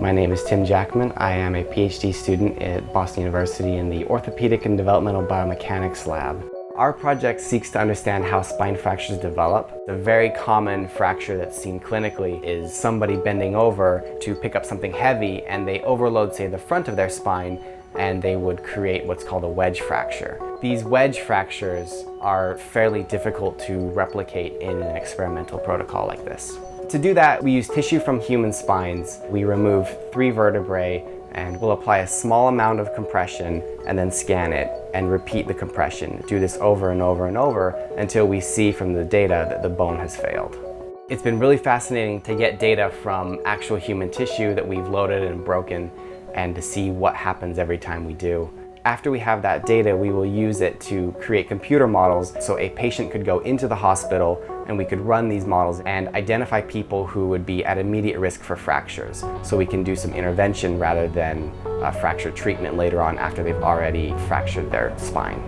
My name is Tim Jackman. I am a PhD student at Boston University in the Orthopedic and Developmental Biomechanics lab. Our project seeks to understand how spine fractures develop. The very common fracture that's seen clinically is somebody bending over to pick up something heavy and they overload, say, the front of their spine, and they would create what's called a wedge fracture. These wedge fractures are fairly difficult to replicate in an experimental protocol like this. To do that, we use tissue from human spines. We remove 3 vertebrae and we'll apply a small amount of compression and then scan it and repeat the compression. Do this over and over and over until we see from the data that the bone has failed. It's been really fascinating to get data from actual human tissue that we've loaded and broken and to see what happens every time we do. After we have that data, we will use it to create computer models so a patient could go into the hospital and we could run these models and identify people who would be at immediate risk for fractures, so we can do some intervention rather than fracture treatment later on after they've already fractured their spine.